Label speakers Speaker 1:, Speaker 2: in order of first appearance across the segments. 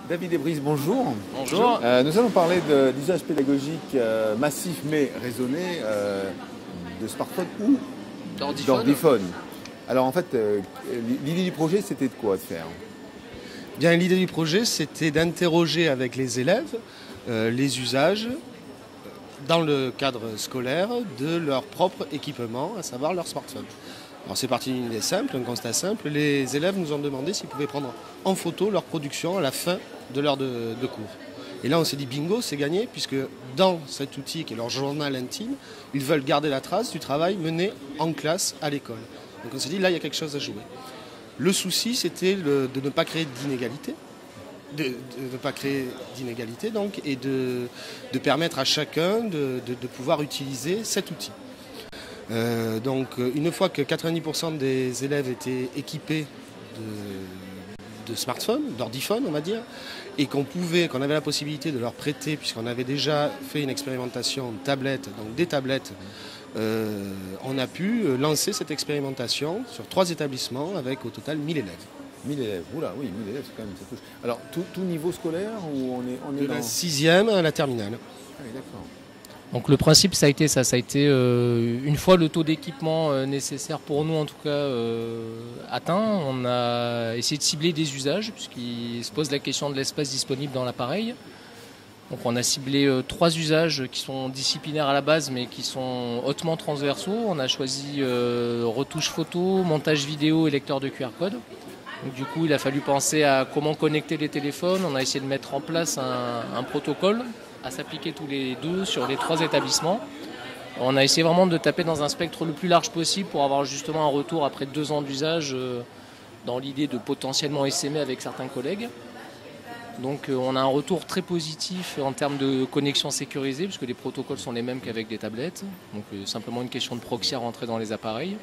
Speaker 1: David Ebris, bonjour.
Speaker 2: Bonjour.
Speaker 1: Nous allons parler d'usage pédagogique massif mais raisonné de smartphone ou d'ordiphone. Alors en fait, l'idée du projet, c'était de quoi de faire?
Speaker 3: Bien, l'idée du projet, c'était d'interroger avec les élèves les usages dans le cadre scolaire de leur propre équipement, à savoir leur smartphone. Alors c'est parti d'une idée simple, un constat simple. Les élèves nous ont demandé s'ils pouvaient prendre en photo leur production à la fin de l'heure de cours. Et là on s'est dit bingo, c'est gagné, puisque dans cet outil qui est leur journal intime, ils veulent garder la trace du travail mené en classe à l'école. Donc on s'est dit là il y a quelque chose à jouer. Le souci c'était de ne pas créer d'inégalité. De ne pas créer d'inégalité donc, et de permettre à chacun de pouvoir utiliser cet outil. Donc une fois que 90% des élèves étaient équipés de smartphones, d'ordiphone on va dire, et qu'on avait la possibilité de leur prêter, puisqu'on avait déjà fait une expérimentation tablette, donc des tablettes, on a pu lancer cette expérimentation sur 3 établissements avec au total 1000 élèves.
Speaker 1: 1000 élèves, oula, oui, 1000 élèves, c'est quand même, ça touche. Alors, tout niveau scolaire ou on est
Speaker 3: de
Speaker 1: dans...
Speaker 3: la 6e à la terminale.
Speaker 1: Ah oui, d'accord.
Speaker 2: Donc le principe, ça a été une fois le taux d'équipement nécessaire pour nous en tout cas atteint, on a essayé de cibler des usages, puisqu'il se pose la question de l'espace disponible dans l'appareil. Donc on a ciblé 3 usages qui sont disciplinaires à la base, mais qui sont hautement transversaux. On a choisi retouche photo, montage vidéo et lecteur de QR code. Donc, du coup, il a fallu penser à comment connecter les téléphones. On a essayé de mettre en place un protocole à s'appliquer tous les 2 sur les 3 établissements. On a essayé vraiment de taper dans un spectre le plus large possible pour avoir justement un retour après 2 ans d'usage dans l'idée de potentiellement essaimer avec certains collègues. Donc on a un retour très positif en termes de connexion sécurisée, puisque les protocoles sont les mêmes qu'avec des tablettes. Donc simplement une question de proxy à rentrer dans les appareils.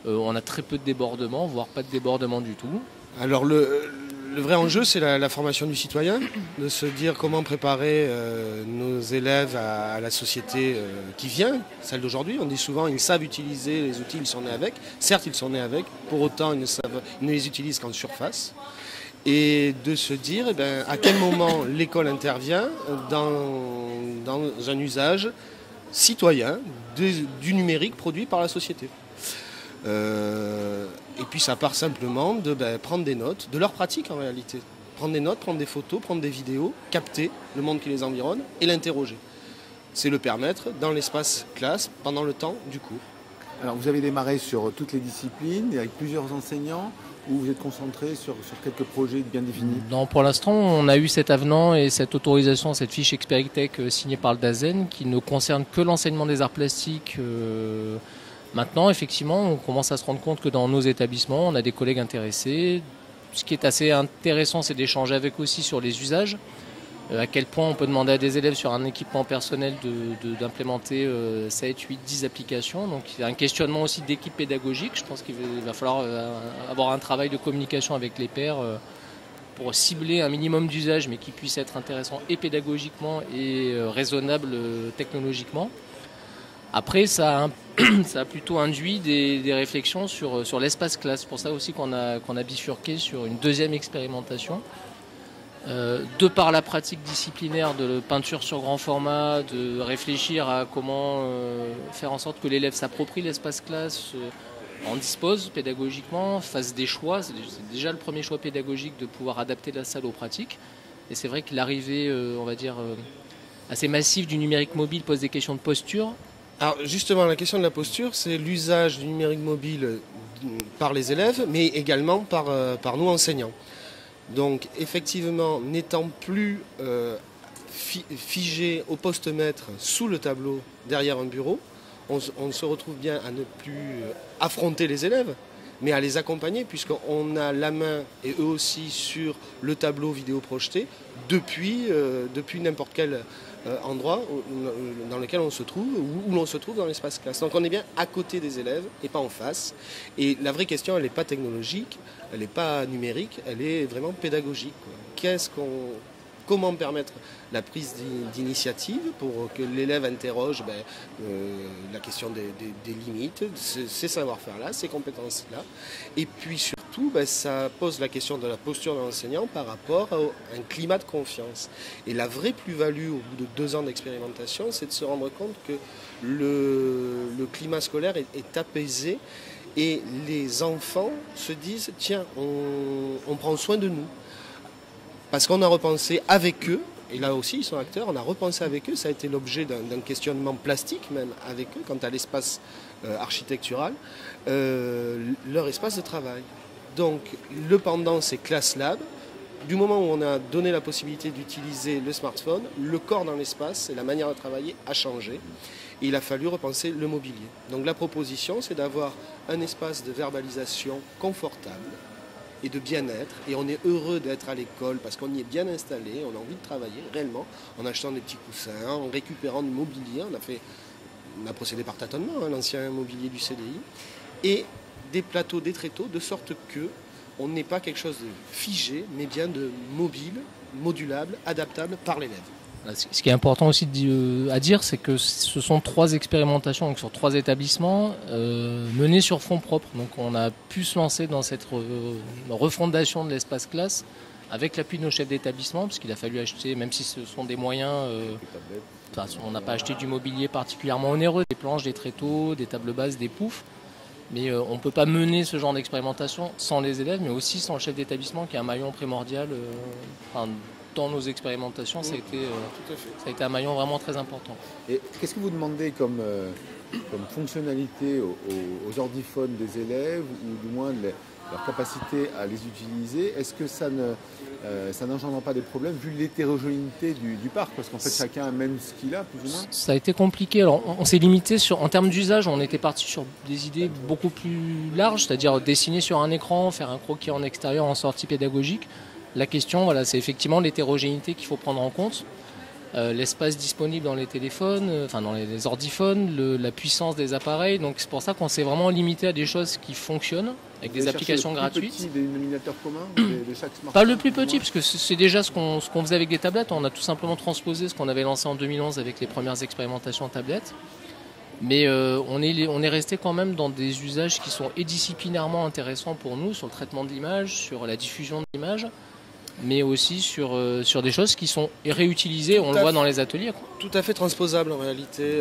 Speaker 2: On a très peu de débordements, voire pas de débordements du tout.
Speaker 3: Alors le vrai enjeu, c'est la formation du citoyen, de se dire comment préparer nos élèves à la société qui vient, celle d'aujourd'hui. On dit souvent ils savent utiliser les outils, ils sont nés avec. Certes, ils sont nés avec, pour autant ils ne les utilisent qu'en surface. Et de se dire à quel moment l'école intervient dans un usage citoyen du numérique produit par la société. Et puis ça part simplement de prendre des notes, de leur pratique en réalité. Prendre des notes, prendre des photos, prendre des vidéos, capter le monde qui les environne et l'interroger. C'est le permettre dans l'espace classe pendant le temps du cours.
Speaker 1: Alors vous avez démarré sur toutes les disciplines, avec plusieurs enseignants, ou vous êtes concentré sur quelques projets bien définis?
Speaker 2: Non, pour l'instant, on a eu cet avenant et cette autorisation, cette fiche Experitech signée par le DAZEN qui ne concerne que l'enseignement des arts plastiques. Maintenant, effectivement, on commence à se rendre compte que dans nos établissements, on a des collègues intéressés. Ce qui est assez intéressant, c'est d'échanger avec aussi sur les usages. À quel point on peut demander à des élèves sur un équipement personnel d'implémenter 7, 8, 10 applications. Donc il y a un questionnement aussi d'équipe pédagogique. Je pense qu'il va falloir avoir un travail de communication avec les pairs pour cibler un minimum d'usages, mais qui puisse être intéressant et pédagogiquement et raisonnable technologiquement. Après, ça a plutôt induit des réflexions sur l'espace classe. C'est pour ça aussi qu'on a bifurqué sur une 2e expérimentation. De par la pratique disciplinaire de peinture sur grand format, de réfléchir à comment faire en sorte que l'élève s'approprie l'espace classe, en dispose pédagogiquement, fasse des choix. C'est déjà le premier choix pédagogique de pouvoir adapter la salle aux pratiques. Et c'est vrai que l'arrivée, on va dire, assez massive du numérique mobile pose des questions de posture.
Speaker 3: Alors justement, la question de la posture, c'est l'usage du numérique mobile par les élèves, mais également par nous enseignants. Donc effectivement, n'étant plus figé au poste-maître sous le tableau derrière un bureau, on se retrouve bien à ne plus affronter les élèves, mais à les accompagner, puisqu'on a la main, et eux aussi, sur le tableau vidéo projeté, depuis n'importe quel endroit dans lequel on se trouve, où l'on se trouve dans l'espace classe. Donc on est bien à côté des élèves et pas en face. Et la vraie question, elle n'est pas technologique, elle n'est pas numérique, elle est vraiment pédagogique. Comment permettre la prise d'initiative pour que l'élève interroge la question des limites, ces savoir-faire-là, ces compétences-là, et puis surtout surtout, ça pose la question de la posture de l'enseignant par rapport à un climat de confiance. Et la vraie plus-value au bout de 2 ans d'expérimentation, c'est de se rendre compte que le climat scolaire est apaisé et les enfants se disent « tiens, on prend soin de nous ». Parce qu'on a repensé avec eux, et là aussi ils sont acteurs, on a repensé avec eux, ça a été l'objet d'un questionnement plastique même avec eux, quant à l'espace architectural, leur espace de travail. Donc le pendant c'est Class Lab. Du moment où on a donné la possibilité d'utiliser le smartphone, le corps dans l'espace et la manière de travailler a changé. Et il a fallu repenser le mobilier. Donc la proposition c'est d'avoir un espace de verbalisation confortable et de bien-être. Et on est heureux d'être à l'école parce qu'on y est bien installé, on a envie de travailler réellement en achetant des petits coussins, en récupérant du mobilier. On a procédé par tâtonnement, l'ancien mobilier du CDI. Et des plateaux, des tréteaux, de sorte que on n'est pas quelque chose de figé, mais bien de mobile, modulable, adaptable par l'élève.
Speaker 2: Ce qui est important aussi à dire, c'est que ce sont 3 expérimentations donc sur 3 établissements menées sur fonds propres. Donc on a pu se lancer dans cette refondation de l'espace classe avec l'appui de nos chefs d'établissement, parce qu'il a fallu acheter, même si ce sont des moyens, on n'a pas acheté du mobilier particulièrement onéreux, des planches, des tréteaux, des tables basses, des poufs. Mais on ne peut pas mener ce genre d'expérimentation sans les élèves, mais aussi sans le chef d'établissement qui est un maillon primordial. Dans nos expérimentations, ça a été un maillon vraiment très important.
Speaker 1: Et qu'est-ce que vous demandez comme fonctionnalité aux ordiphones des élèves, ou du moins leur capacité à les utiliser? Est-ce que ça n'engendre pas des problèmes vu l'hétérogénéité du parc? Parce qu'en fait, chacun amène ce qu'il a, plus ou moins.
Speaker 2: Ça a été compliqué. Alors, on s'est limité en termes d'usage, on était parti sur des idées beaucoup plus larges, c'est-à-dire dessiner sur un écran, faire un croquis en extérieur en sortie pédagogique. La question, c'est effectivement l'hétérogénéité qu'il faut prendre en compte. L'espace disponible dans les téléphones, dans les ordiphones, la puissance des appareils. Donc c'est pour ça qu'on s'est vraiment limité à des choses qui fonctionnent, avec des applications gratuites.
Speaker 1: Le plus petit dénominateur commun de chaque smartphone?
Speaker 2: Pas le plus petit, parce que c'est déjà ce qu'on faisait avec des tablettes. On a tout simplement transposé ce qu'on avait lancé en 2011 avec les premières expérimentations tablettes. Mais on est resté quand même dans des usages qui sont disciplinairement intéressants pour nous, sur le traitement de l'image, sur la diffusion de l'image, mais aussi sur des choses qui sont réutilisées, on le voit dans les ateliers.
Speaker 3: Tout à fait transposable en réalité.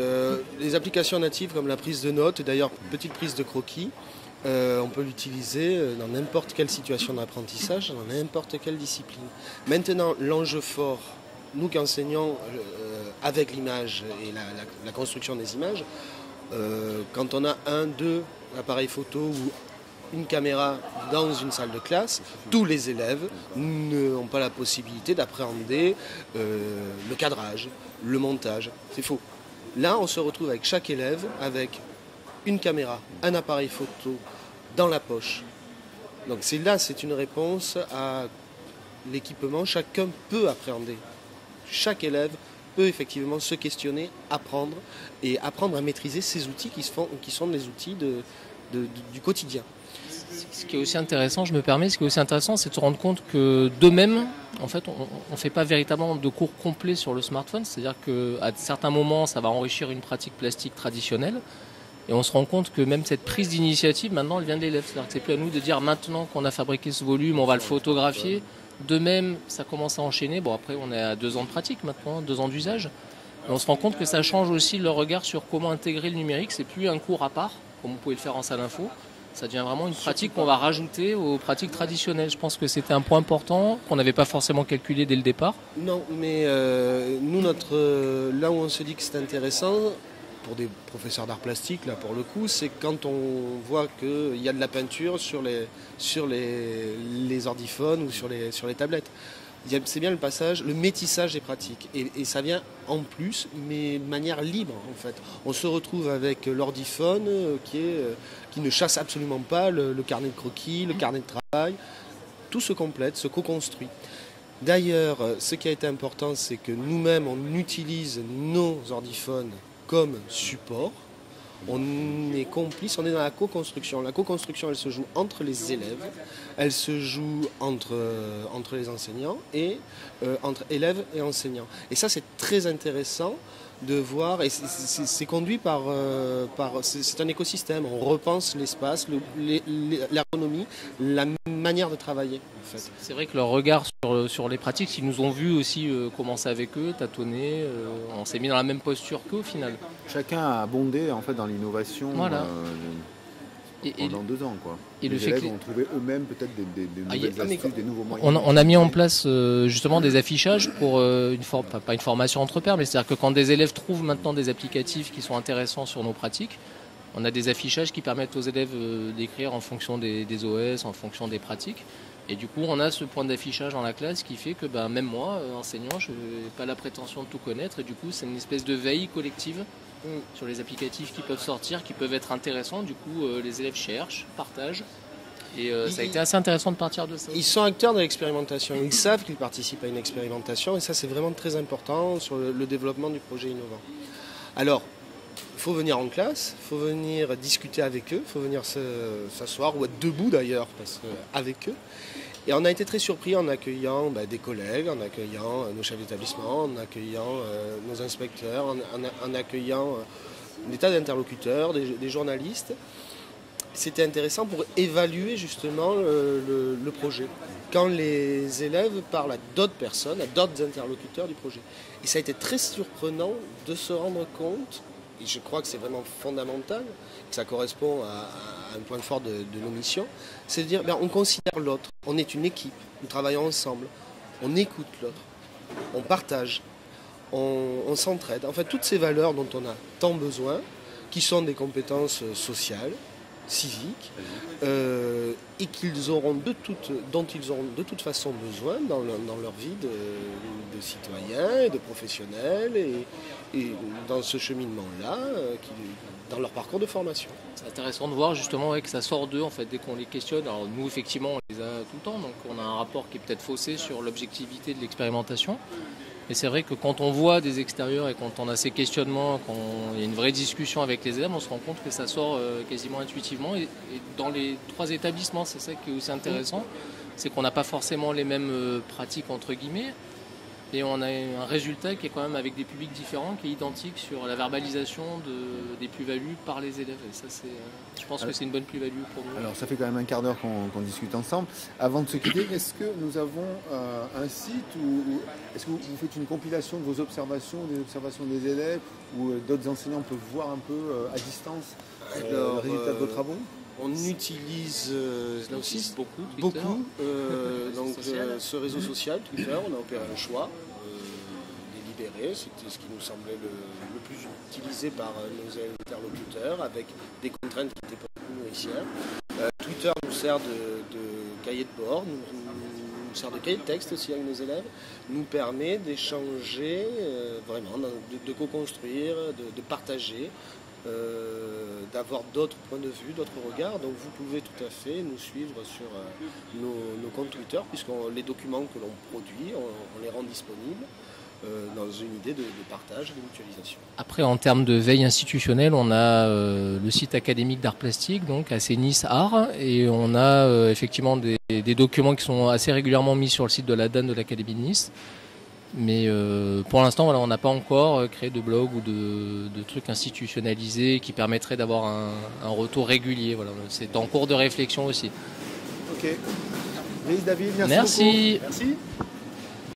Speaker 3: Les applications natives comme la prise de notes, et d'ailleurs petite prise de croquis, on peut l'utiliser dans n'importe quelle situation d'apprentissage, dans n'importe quelle discipline. Maintenant, l'enjeu fort, nous qui enseignons avec l'image et la construction des images, quand on a 1, 2 appareils photo ou une caméra dans une salle de classe, tous les élèves n'ont pas la possibilité d'appréhender le cadrage, le montage. C'est faux. Là, on se retrouve avec chaque élève avec une caméra, un appareil photo dans la poche. Donc c'est une réponse à l'équipement. Chacun peut appréhender. Chaque élève peut effectivement se questionner, apprendre à maîtriser ces outils qui sont des outils du quotidien.
Speaker 2: Ce qui est aussi intéressant, c'est de se rendre compte que d'eux-mêmes, en fait, on ne fait pas véritablement de cours complets sur le smartphone. C'est-à-dire qu'à certains moments, ça va enrichir une pratique plastique traditionnelle. Et on se rend compte que même cette prise d'initiative, maintenant, elle vient de l'élève. C'est-à-dire que c'est plus à nous de dire maintenant qu'on a fabriqué ce volume, on va le photographier. De même, ça commence à enchaîner. Bon, après, on est à 2 ans de pratique maintenant, 2 ans d'usage. Et on se rend compte que ça change aussi le regard sur comment intégrer le numérique. C'est plus un cours à part, comme vous pouvez le faire en salle info. Ça devient vraiment une pratique qu'on va rajouter aux pratiques traditionnelles. Je pense que c'était un point important qu'on n'avait pas forcément calculé dès le départ.
Speaker 3: Non, mais nous, là où on se dit que c'est intéressant, pour des professeurs d'art plastique, là pour le coup, c'est quand on voit qu'il y a de la peinture sur les ordiphones ou sur les tablettes. C'est bien le passage, le métissage des pratiques. Et ça vient en plus, mais de manière libre en fait. On se retrouve avec l'ordiphone qui ne chasse absolument pas le carnet de croquis, le carnet de travail. Tout se complète, se co-construit. D'ailleurs, ce qui a été important, c'est que nous-mêmes, on utilise nos ordiphones comme support. On est complice, on est dans la co-construction. La co-construction, elle se joue entre les élèves, elle se joue entre les enseignants et entre élèves et enseignants. Et ça, c'est très intéressant de voir, et c'est conduit c'est un écosystème, on repense l'espace, l'ergonomie, la manière de travailler en fait.
Speaker 2: C'est vrai que leur regard sur les pratiques, ils nous ont vu aussi commencer avec eux, tâtonner, on s'est mis dans la même posture qu'eux au final.
Speaker 1: Chacun a abondé en fait dans l'innovation.
Speaker 2: Voilà.
Speaker 1: Pendant 2 ans, quoi.
Speaker 2: Et
Speaker 1: les
Speaker 2: le fait
Speaker 1: élèves
Speaker 2: que
Speaker 1: ont trouvé eux-mêmes peut-être des nouvelles astuces, des nouveaux moyens.
Speaker 2: On a mis en place justement des affichages pour pas une formation entre pairs, mais c'est-à-dire que quand des élèves trouvent maintenant des applicatifs qui sont intéressants sur nos pratiques, on a des affichages qui permettent aux élèves d'écrire en fonction des OS, en fonction des pratiques. Et du coup, on a ce point d'affichage dans la classe qui fait que même moi, enseignant, je n'ai pas la prétention de tout connaître. Et du coup, c'est une espèce de veille collective sur les applicatifs qui peuvent sortir, qui peuvent être intéressants. Du coup, les élèves cherchent, partagent. Et ça a été assez intéressant de partir de ça.
Speaker 3: Ils sont acteurs de l'expérimentation. Ils savent qu'ils participent à une expérimentation. Et ça, c'est vraiment très important sur le développement du projet innovant. Alors, il faut venir en classe, il faut venir discuter avec eux, il faut venir s'asseoir ou être debout d'ailleurs avec eux. Et on a été très surpris en accueillant des collègues, en accueillant nos chefs d'établissement, en accueillant nos inspecteurs, en accueillant des tas d'interlocuteurs, des journalistes. C'était intéressant pour évaluer justement le projet. Quand les élèves parlent à d'autres personnes, à d'autres interlocuteurs du projet. Et ça a été très surprenant de se rendre compte, et je crois que c'est vraiment fondamental, que ça correspond à un point fort de nos missions, c'est de dire on considère l'autre, on est une équipe, nous travaillons ensemble, on écoute l'autre, on partage, on s'entraide. En fait, toutes ces valeurs dont on a tant besoin, qui sont des compétences sociales, civiques, et dont ils auront de toute façon besoin dans leur vie de citoyens et de professionnels et dans ce cheminement-là, dans leur parcours de formation.
Speaker 2: C'est intéressant de voir justement que ça sort d'eux en fait, dès qu'on les questionne. Alors nous effectivement on les a tout le temps, donc on a un rapport qui est peut-être faussé sur l'objectivité de l'expérimentation. Et c'est vrai que quand on voit des extérieurs et quand on a ces questionnements, quand il y a une vraie discussion avec les élèves, on se rend compte que ça sort quasiment intuitivement. Et dans les 3 établissements, c'est ça qui est aussi intéressant, c'est qu'on n'a pas forcément les mêmes pratiques entre guillemets. Et on a un résultat qui est quand même avec des publics différents, qui est identique sur la verbalisation des plus-values par les élèves. Et ça, je pense que c'est une bonne plus-value pour nous.
Speaker 1: Alors, ça fait quand même un quart d'heure qu'on discute ensemble. Avant de se quitter, est-ce que nous avons un site ou est-ce que vous faites une compilation de vos observations, des observations des élèves, où d'autres enseignants peuvent voir un peu à distance le résultat de vos travaux ?
Speaker 3: On utilise là aussi
Speaker 2: beaucoup
Speaker 3: ce réseau social, Twitter. On a opéré un choix délibéré. C'était ce qui nous semblait le plus utilisé par nos interlocuteurs, avec des contraintes qui étaient pas beaucoup nourricières. Twitter nous sert de cahier de bord, nous sert de cahier de texte aussi avec nos élèves, nous permet d'échanger, vraiment, de co-construire, de partager. D'avoir d'autres points de vue, d'autres regards. Donc vous pouvez tout à fait nous suivre sur nos comptes Twitter, puisque les documents que l'on produit, on les rend disponibles dans une idée de partage et de mutualisation.
Speaker 2: Après, en termes de veille institutionnelle, on a le site académique d'art plastique, donc AC Nice Art, et on a effectivement des documents qui sont assez régulièrement mis sur le site de la DAN de l'Académie de Nice. Mais pour l'instant, on n'a pas encore créé de blog ou de trucs institutionnalisés qui permettraient d'avoir un retour régulier. Voilà. C'est en cours de réflexion aussi.
Speaker 1: Ok. David,
Speaker 2: merci.
Speaker 1: Merci.